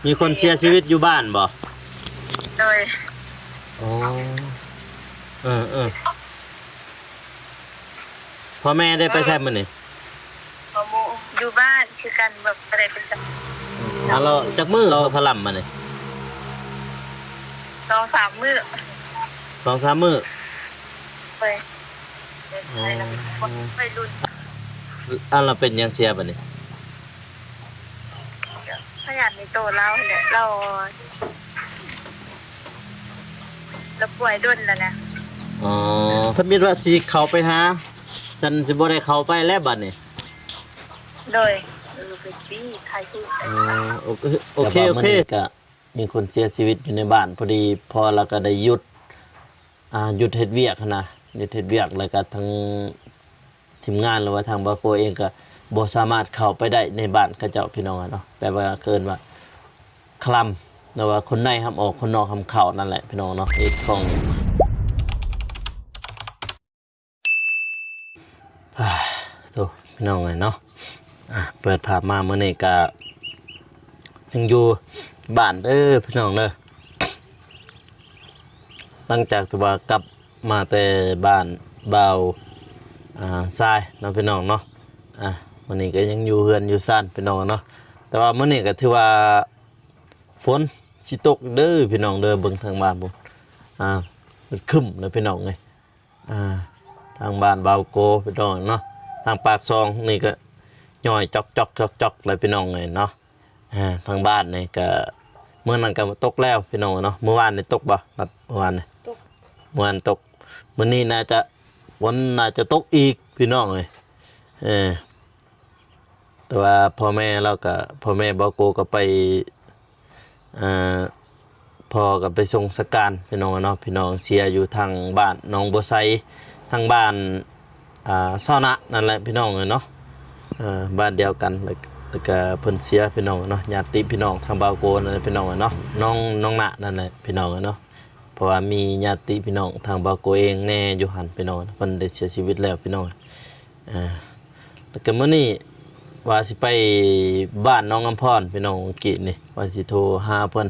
มีคนเสียชีวิตอยู่บ้านบ่โดยอ๋อพ่อแม่ได้ไปใช้มื้อนี่พ่อหมู่อยู่บ้านคือกันแบบบ่ได้ไปสักเราจักมื้อเราถล่มมานี่2-3 มื้อ2-3 มื้อไปไปรุ่นเราเป็นยังเสียบัดนี้พยานในโตเราเนี่ยเราป่วยดุนแล้วนะอ๋อถ้ามีว่าสิเข้าไปหาฉันสิบ่ได้เข้าไปแล้วบัดนี้โดยเป็นปีใครพูดโอเคก็มีคนเสียชีวิตอยู่ในบ้านพอดีพอเราก็ได้หยุดเฮ็ดเวียกนะหยุดเฮ็ดเวียกแล้วก็ทั้งทีมงานหรือว่าทางบาโคเองก็บ่สามารถเข้าไปได้ในบ้านเขาเจ้าพี่น้องเนาะแปลว่าเกินว่าคลำแต่ว่าคนในห้ามออกคนนอกห้ามเข้านั่นแหละพี่น้องเนาะอีกของโตพี่น้องเนาะเปิดภาพมามื้อนี้ก็ยังอยู่บ้านพี่น้องเด้อหลังจากที่ว่ากลับมาแต่บ้านเบาทรายเนาะพี่น้องเนาะมื้อนี้ก็ยังอยู่เฮือนอยู่ซ่านพี่น้องเนาะแต่ว่ามื้อนี้ก็ถือว่าฝนสิตกเด้อพี่น้องเด้อเบิ่งทางบ้านพุ่นมันครึ้มเด้อพี่น้องเอ้ยทางบ้านเบาโกพี่น้องเนาะทางปากซองนี่ก็ย่อยจอกเลยพี่น้องเอ้ยเนาะทางบ้านนี่ก็เมื่อนั้นก็ตกแล้วพี่น้องเนาะเมื่อวานนี่ตกบ่ครับเมื่อวานนี่ตกเมื่อวานตกมื้อนี้น่าจะตกอีกพี่น้องเอ้ยแต่ว่าพ่อแม่เบาโกก็ไปพ่อก็ไปส่งสการพี่น้องเนาะพี่น้องเสียอยู่ทางบ้านหนองบัวไซทางบ้านเศร้านะนั่นแหละพี่น้องเนาะบ้านเดียวกันแล้วก็เพิ่นเสียพี่น้องเนาะญาติพี่น้องทางเบาโกนั่นแหละพี่น้องเนาะน้องณะนั่นแหละพี่น้องเนาะเพราะว่ามีญาติพี่น้องทางเบาโกเองแน่อยู่หั่นพี่น้องเพิ่นได้เสียชีวิตแล้วพี่น้องแล้วก็มื้อนี้ว่าสิไปบ้านน้องอำพรพี่น้องกินี่ว่าสิโทรหาเพิ่น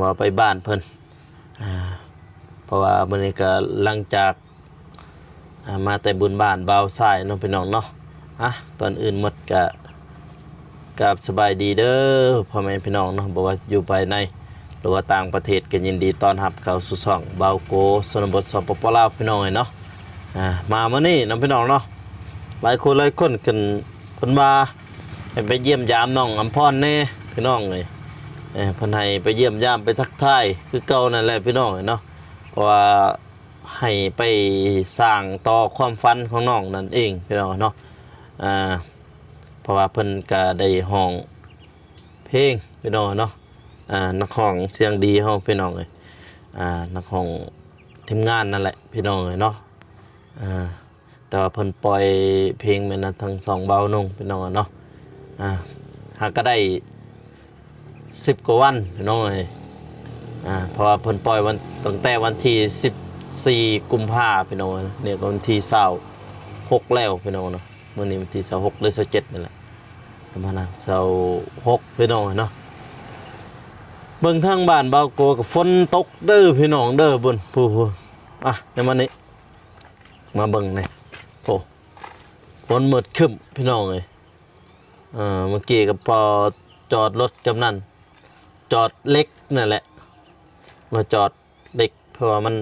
ว่าไปบ้านเพิ่นเพราะว่ามื้อนี้ก็หลังจากมาแต่บุญบ้านบ่าวทรายเนาะพี่น้องเนาะตอนอื่นหมดก็สบายดีเด้อพ่อแม่พี่น้องเนาะบ่ว่าอยู่ภายในหรือว่าต่างประเทศก็ยินดีต้อนรับเข้าสู่ช่องบ่าวโกชนบทสปปลาวพี่น้องเนาะมามื้อนี้เนาะพี่น้องเนาะหลายคนกันเพิ่นว่าให้ไปเยี่ยมยามน้องอำพรแน่พี่น้องเอ้ยเพิ่นให้ไปเยี่ยมยามไปทักทายคือเก่านั่นแหละพี่น้องเนาะเพราะว่าให้ไปสร้างต่อความฝันของน้องนั่นเองพี่น้องเนาะเพราะว่าเพิ่นก็ได้ห้องเพลงพี่น้องเนาะนักร้องเสียงดีเฮาพี่น้องเอ้ยนักร้องทีมงานนั่นแหละพี่น้องเอ้ยเนาะแต่ว่าเพิ่นปล่อยเพลงแม่นทั้งสองเบานุ่งพี่น้องเนาะหากก็ได้10 กว่าวันพี่น้องเอ้ยเพราะว่าเพิ่นปล่อยวันตั้งแต่วันที่14 กุมภาพันธ์พี่น้องเนี่ยก็วันที่26แล้วพี่น้องเนาะมื้อนี้วันที่26หรือ27นั่นแหละประมาณนั้น26พี่น้องเนาะเบิ่งทางบ้านเบาโกก็ฝนตกเด้อพี่น้องเด้อบุญผู้ในมื้อนี้มาเบิ่งนี่โอ้ฝนมืดครึ้มพี่น้องเอ้ยเมื่อกี้ก็พอจอดรถกำนันจอดเล็กนั่นแหละมาจอดเล็กเพราะว่ามัน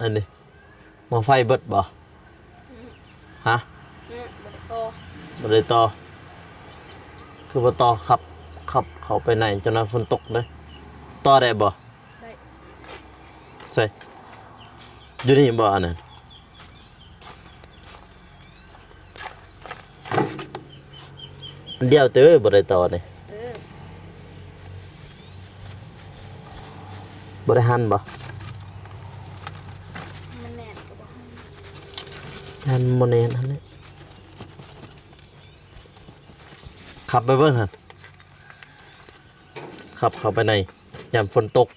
อันนี้มอไฟเบิดบ่ฮะบ่ได้ต่อคือบ่ต่อขับเข้าไปไหนจนว่าฝนตกเลยต่อได้บ่ได้ใส่อยู่นี่บ่อันนั้นเดียวเต้บ่ได้ต่อนี่บ่ได้หันบ่มันแน่นก็บ่หันบ่แน่นหั่นนี่ขับไปเบิ่งหั่นขับเข้าไปในยามฝนตก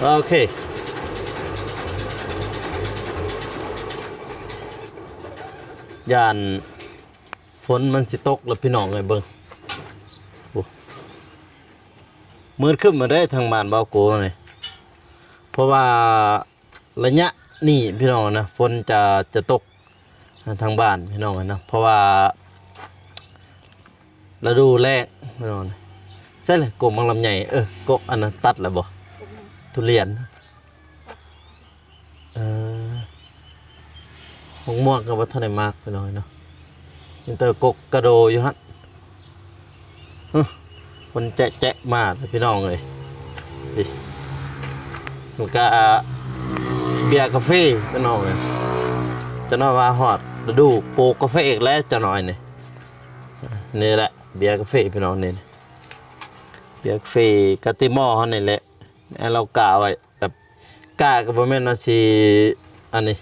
โอเคย่านฝนมันสิตกแล้วพี่น้องเลยเบิ่งโอ้มืดขึ้นมาได้ทางบ้านเบาโกเลยเพราะว่าระยะนี่พี่น้องนะฝนจะตกทางบ้านพี่น้องนะเพราะว่าฤดูแล้งพี่น้องนะใช่เลยกบมังลำใหญ่กบอันนั้นตัดแล้วบ่ทุเรียนหงม่วงก็บ่ทันได้มากพี่น้องเนาะอินเตอร์กกกระโดอยู่ฮะคนแจ๊ะมาพี่น้องเลยมันก็เบียร์กาแฟพี่น้องเลยจะน้อยว่าฮอดฤดูปลูกกาแฟอีกแล้วจะน้อยนี่แหละเบียร์กาแฟพี่น้องนี่เบียร์กาแฟกาติมอเฮานี่แหละเรากะไว้แบบกะก็บ่แม่นว่าสิอันนี้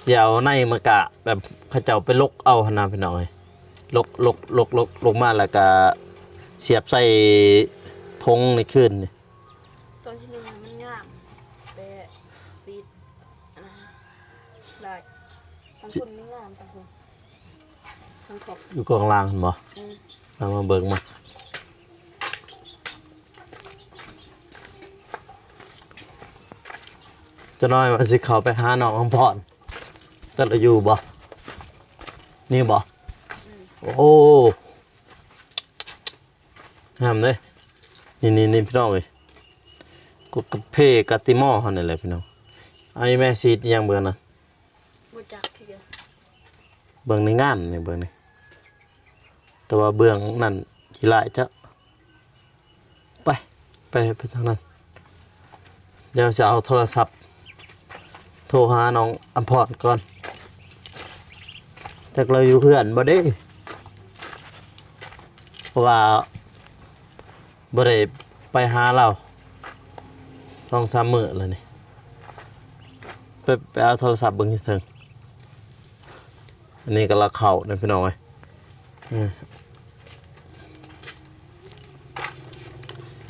สิเอาในมากะแบบเขาเจ้าไปลกเอาหั่นน่ะพี่น้องเอ้ยลกมาแล้วก็เสียบใส่ธงนี่ขึ้นนี่ ตอนที่หนึ่งมันงามแต่ซีดอันนั้นได้ทั้งคุณไม่งามทั้งคุณทั้งขอบ อยู่กองล่างหั่นบ่มาเบิ่งมาจะน้อยว่าสิเข้าไปหาน้องอำพรจะอยู่บ่นี่บ่โอ้งามเลยนี่พี่น้องเอ้ยกูกะเพกะติมอหั่นนี่แหละพี่น้องอันนี้แม่ซีดยังเบิ่งนะ บูจักทีเดียว เบิ่งในงานนี่เบิ่งนี่แต่ว่าเบื้องนั่นขี้ลายจ้ะไปทางนั้นเดี๋ยวจะเอาโทรศัพท์โทรหาน้องอำพรก่อนจากเราอยู่เพื่อนบ่ได้เพราะว่าบ่ได้ไปหาเรา2-3 มื้อแล้วนี่ไปเอาโทรศัพท์เบิ่งที่เทิงอันนี้ก็ละเข้านะพี่น้องเอ้ย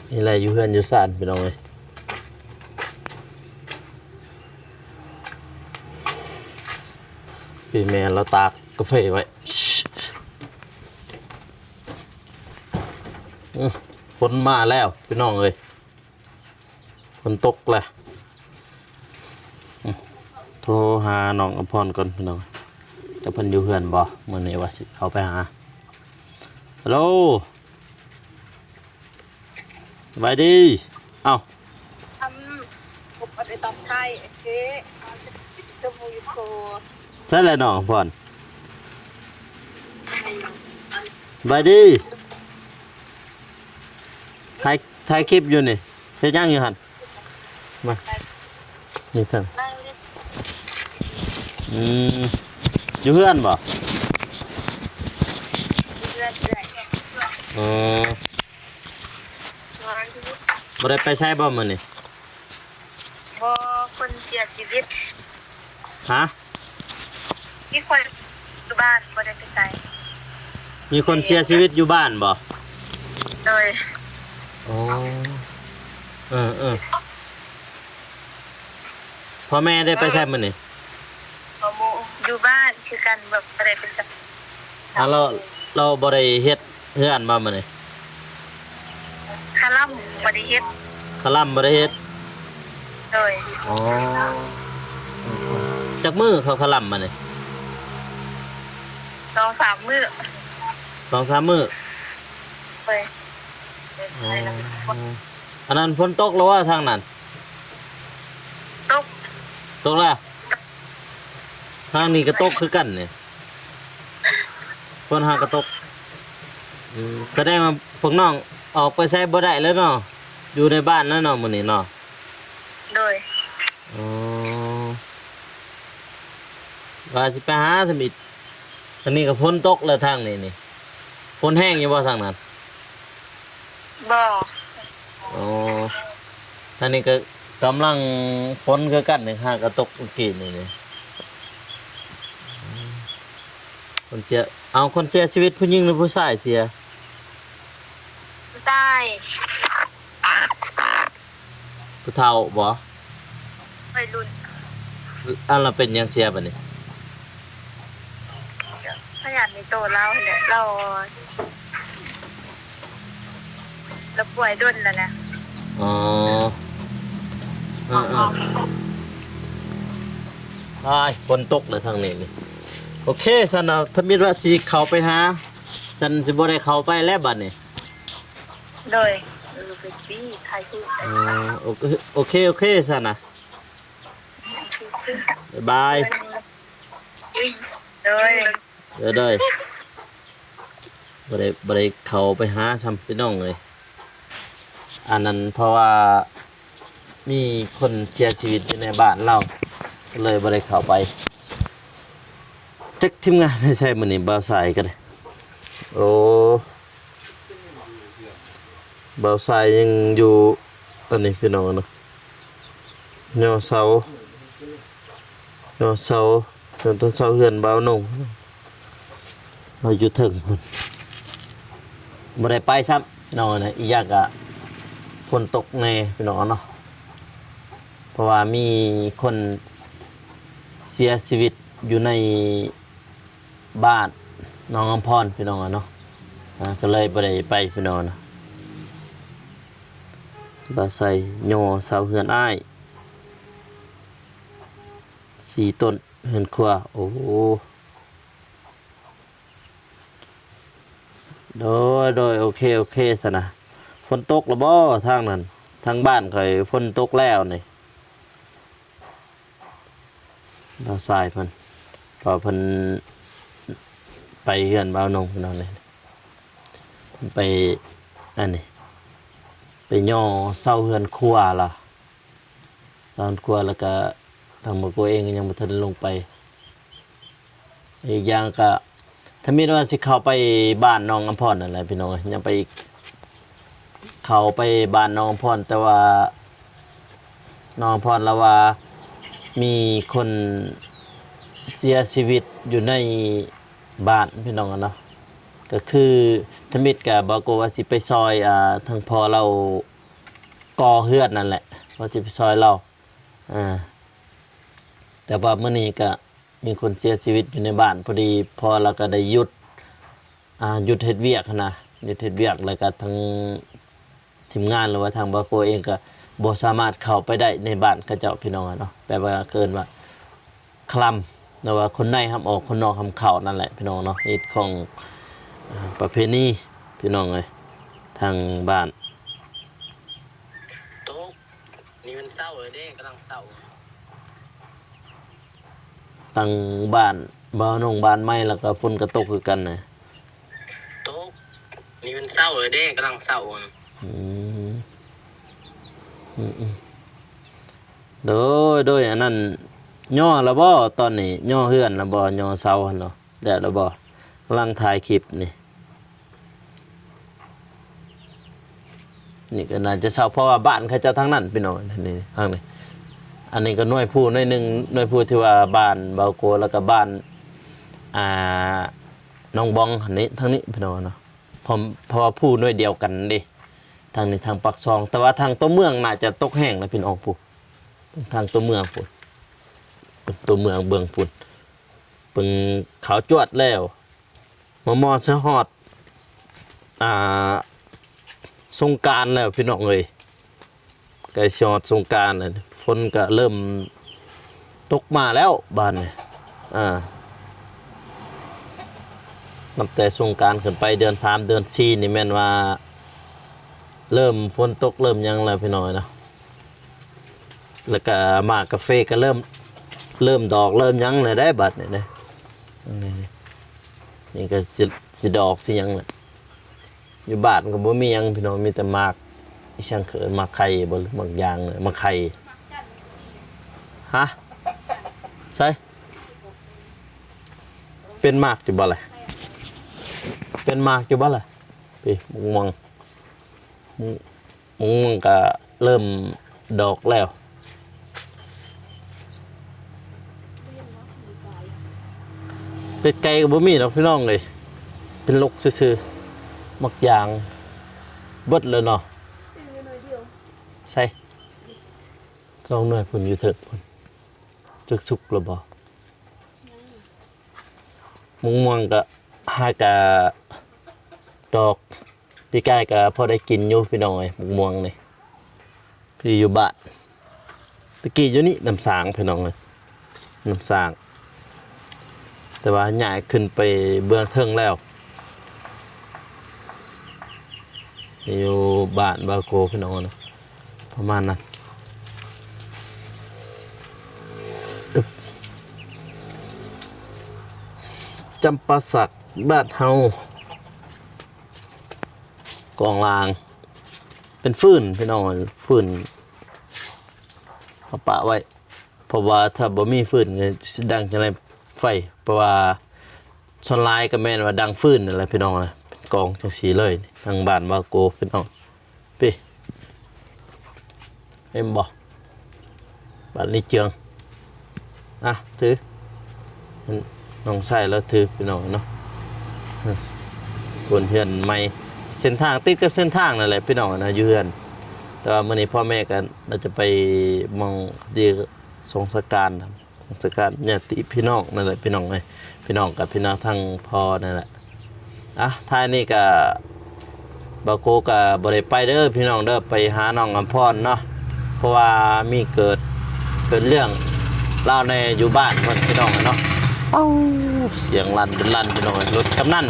นี่แหละอยู่เพื่อนอยู่ซ่านพี่น้องเอ้ยพี่แม่เราตากกาแฟไว้ฝนมาแล้วพี่น้องเอ้ยฝนตกแล้วโทรหาน้องอภรก่อนพี่น้องจะเพิ่นอยู่เพื่อนบ่มื้อนี้ว่าสิเข้าไปหาฮัลโหลสบายดีเอ้า ผมเอาไปตอบใช่เอ๊ะสมุยโค ใช่แล้วน้องอภรสบายดีถ่ายคลิปอยู่นี่เฮ็ดหยังอยู่หั่นมานี่เถิงอยู่เพื่อนบ่อ๋อบ่ได้ไปใช้บ่มื้อนี้ บ่คนเสียชีวิต ฮะ มีคนอยู่บ้านบ่ได้ไปไส มีคนเสียชีวิตอยู่บ้านบ่ โดย อ๋อพ่อแม่ได้ไปใช้มื้อนี้ บ่หมู่อยู่บ้านคือกันแบบบ่ได้ไปไส เราบ่ได้เฮ็ดเฮือนบ่มื้อนี้ คาล่ำบ่ได้เฮ็ด คลำบ่ได้เฮ็ด โดย อ๋อจักมื้อเขาคลำมานี่ 2-3 มื้อ 2-3 มื้อ เว้ย อ๋ออันนั้นฝนตกแล้วว่าทางนั้น ตก ตกแล้วทางนี้ก็ตกคือกันนี่ฝนหากระตกแสดงว่าพวกน้องออกไปใช้บ่ได้แล้วเนาะอยู่ในบ้านแล้วเนาะมื้อนี้เนาะ โดย อ๋อว่าสิไปหาสมิทอันนี้ก็ฝนตกแล้วทางนี้นี่ฝนแห้งอยู่บ่ทางนั้น บ่ อ๋อทางนี้ก็กำลังฝนคือกันนี่ฮะก็ตกเมื่อกี้นี่คนเสียเอาคนเสียชีวิตผู้หญิงหรือผู้ชายเสีย ใต้ ผู้เฒ่าบ่ วัยรุ่น อันเราเป็นหยังเสียบัดนี้ ขยันในโตเราเนี่ยเราป่วยด้นแล้วนะ อ๋ออ้ายฝนตกเลยทางนี้นี่โอเคสันเอาถ้ามีว่าสิเข้าไปหาฉันสิบ่ได้เข้าไปแล้วบัดนี้ โดย ไปตีไทยคือ โอเคสันนะบ๊ายบาย โดย เด้อบ่ได้เข้าไปหาซ้ำพี่น้องเลยอันนั้นเพราะว่ามีคนเสียชีวิตอยู่ในบ้านเราก็เลยบ่ได้เข้าไปจักทีมงานไม่ใช่มื้อนี้บ่าวสายก็ได้โอ้บ่าวสายยังอยู่อันนี้พี่น้องเนาะยอเสาจนต้นเสาเฮือนบ่าวหนุ่มเราอยู่ถึงพุ่นบ่ได้ไปซ้ำน้องนะอีกอย่างก็ฝนตกแน่พี่น้องเนาะเพราะว่ามีคนเสียชีวิตอยู่ในบ้านน้องอำพรพี่น้องเนาะก็เลยบ่ได้ไปพี่น้องนะบ่ใส่ย่อเสาเฮือนอ้าย4ต้นเฮือนครัวโอ้โดยโอเคซะนะฝนตกแล้วบ่ทางนั้นทางบ้านข่อยฝนตกแล้วนี่บ่ใส่เพิ่นพอเพิ่นไปเฮือนบ่าวนงพี่น้องนี่เพิ่นไปอันนี้ไปย่อเสาเฮือนครัวล่ะเสาเฮือนครัวแล้วก็ทางบ่กูเองก็ยังบ่ทันลงไปอีกอย่างก็ถ้ามีว่าสิเข้าไปบ้านน้องอำพรนั่นแหละพี่น้องยังไปอีกเข้าไปบ้านน้องอำพรแต่ว่าน้องอำพรละว่ามีคนเสียชีวิตอยู่ในบ้านพี่น้องเนาะก็คือธมิตรกับบอกว่าสิไปซอยทางพอเราก่อเฮือดนั่นแหละว่าสิไปซอยเราแต่ว่ามื้อนี้ก็มีคนเสียชีวิตอยู่ในบ้านพอดีพอเราก็ได้หยุดเฮ็ดเวียกนะหยุดเฮ็ดเวียกแล้วก็ทางทีมงานหรือว่าทางบาโกเองก็บ่สามารถเข้าไปได้ในบ้านเขาเจ้าพี่น้องเนาะแปลว่าเกินว่าคลำแต่ว่าคนในห้ามออกคนนอกห้ามเข้านั่นแหละพี่น้องเนาะเหตุของประเพณีพี่น้องเอ้ยทางบ้าน โต๊ะนี่มันเศร้าเลยเด้กำลังเศร้า ทางบ้านบ้านงบ้านไม้แล้วก็ฝนก็ตกคือกันน่ะ โต๊ะนี่มันเศร้าเลยเด้กำลังเศร้า อืมโดยอันนั้นย่อแล้วบ่ตอนนี้ย่อเฮือนแล้วบ่ย่อเสาหั่นเนาะแดดแล้วบ่กำลังถ่ายคลิปนี่ก็น่าจะเศร้าเพราะว่าบ้านเขาเจะทางนั้นพี่น้องนี่ทางนี้อันนี้ก็หน่วยผู้หน่วยหนึงหน่วยผู้ที่ว่าบ้านเบาโกแล้วก็บ้านน้องบองอันนี้ทางนี้พี่น้องเนาะเพราะว่าผู้หน่วยเดียวกันเด้ทางนี้ทางปากซองแต่ว่าทางตัวเมืองน่าจะตกแห้งนะพี่น้องผู้ทางตัวเมืองพุ่นตัวเมืองเบื้องพุ่นเบิ่งขาวจวดแล้วมอเสือฮอดสงกรานต์แล้วพี่น้องเอ้ยใกล้สิฮอดสงกรานต์แล้วฝนก็เริ่มตกมาแล้วบ้านนี่นับแต่สงกรานต์ขึ้นไปเดือน3เดือน4นี่แม่นว่าเริ่มฝนตกเริ่มหยังแล้วพี่น้องนะแล้วก็หมากกาแฟก็เริ่มดอกเริ่มหยังเลยได้บัดนี่นะนี่ก็สิดอกสิหยังแหละอยู่บ้านก็บ่มีหยังพี่น้องมีแต่หมากอีช่างเขินหมากไข่บ่หรือหมากยางหมากไข่ฮะใช่เป็นหมากอยู่บ่ล่ะเป็นหมากอยู่บ่ล่ะพี่ม่วงก็เริ่มดอกแล้วเป็ดไก่ก็บ่มีดอกพี่น้องเลยเป็นลกซื่อๆหมักยางเบิดเลยเนาะใช่ 2หน่วยพุ่นอยู่เถิกพุ่นจึกสุกแล้วบ่ม่วงก็หากะดอกพี่กายก็พอได้กินอยู่พี่น้องเอ้ยม่วงนี่พี่อยู่บ้านตะกี้อยู่นี่น้ำสางพี่น้องเอ้ยน้ำสางแต่ว่าย้ายขึ้นไปเบื้องเทิงแล้วอยู่บ้านบาโกพี่น้องนะประมาณนั้นจำปาสักบ้านเฮากองลางเป็นฟืนพี่น้องฟืนเอาปะไว้เพราะว่าถ้าบ่มีฟืนก็สิดังจังไดไฟเพราะว่าชนลายก็แม่นว่าดังฟืนนั่นแหละพี่น้องนะเป็นกองจังสีเลยทางบ้านบาโกพี่น้องพี่เอ็มบ่บ้านนี้เจืองอ่ะถือน้องใส่แล้วถือพี่น้องเนาะคนเฮือนใหม่เส้นทางติดกับเส้นทางนั่นแหละพี่น้องนะอยู่เฮือนแต่ว่ามื้อนี้พ่อแม่กันเราจะไปมองดีสงสการญาติพี่น้องนั่นแหละพี่น้องเอ้ยพี่น้องกับพี่น้องทั้งพ่อนั่นแหละอ่ะท้ายนี้ก็บาโกก็บ่ได้ไปเด้อพี่น้องเด้อไปหาน้องอำพรเนาะเพราะว่ามีเกิดเรื่องเล่าในอยู่บ้านเพิ่นพี่น้องเนาะเอ้าเสียงลั่นเป็นลั่นพี่น้องรถกำนัน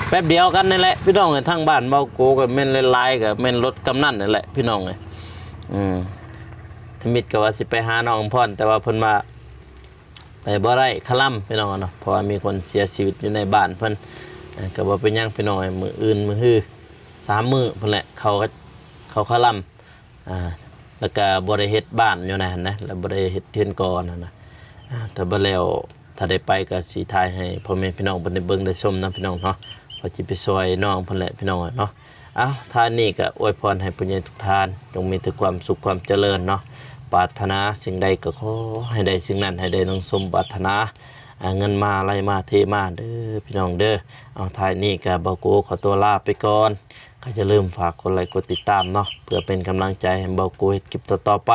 แป๊บเดียวกันนี่แหละพี่น้องเอ้ยทั้งบ้านบาโกก็แม่นหลายๆก็แม่นรถกำนันนี่แหละพี่น้องเอ้ยทมิตก็ว่าสิไปหาน้องอำพรแต่ว่าเพิ่นว่าไปบ่ได้คล่ำพี่น้องเนาะเพราะว่ามีคนเสียชีวิตอยู่ในบ้านเพิ่นก็บ่เป็นหยังพี่น้องมื้ออื่นมื้อฮื้อ3มื้อพุ่นแหละเขาคล่ำแล้วก็บ่ได้เฮ็ดบ้านอยู่นั่นนะแล้วบ่ได้เฮ็ดเทือนก่อนนั่นนะแต่บ่แล้วถ้าได้ไปก็สิถ่ายให้พ่อแม่พี่น้องเพิ่นได้เบิ่งได้ชมนํพี่น้องเนาะว่าสิไปช่วยน้องเพิ่นแหละพี่น้องเนาะท่านนี้ก็อวยพรให้ผู้ใหญ่ทุกท่านจงมีแต่ความสุขความเจริญเนาะปรารถนาสิ่งใดก็ขอให้ได้สิ่งนั้นให้ได้ดังสมปรารถนาเงินมาไหลมาเทมาเด้อพี่น้องเด้อท้ายนี้ก็บ่โกขอตัวลาไปก่อนก็จะลืมฝากกดไลค์กดติดตามเนาะเพื่อเป็นกำลังใจให้บ่โกเฮ็ดคลิปต่อๆไป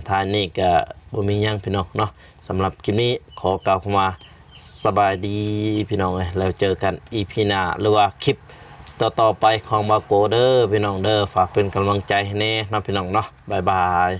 ท้ายนี้ก็บ่มีหยังพี่น้องเนาะสำหรับคลิปนี้ขอกล่าวคำว่าสบายดีพี่น้องแล้วเจอกัน EP หน้าหรือว่าคลิปต่อไปของบ่โกเด้อพี่น้องเด้อฝากเป็นกำลังใจให้แน่เนาะพี่น้องเนาะบ๊ายบาย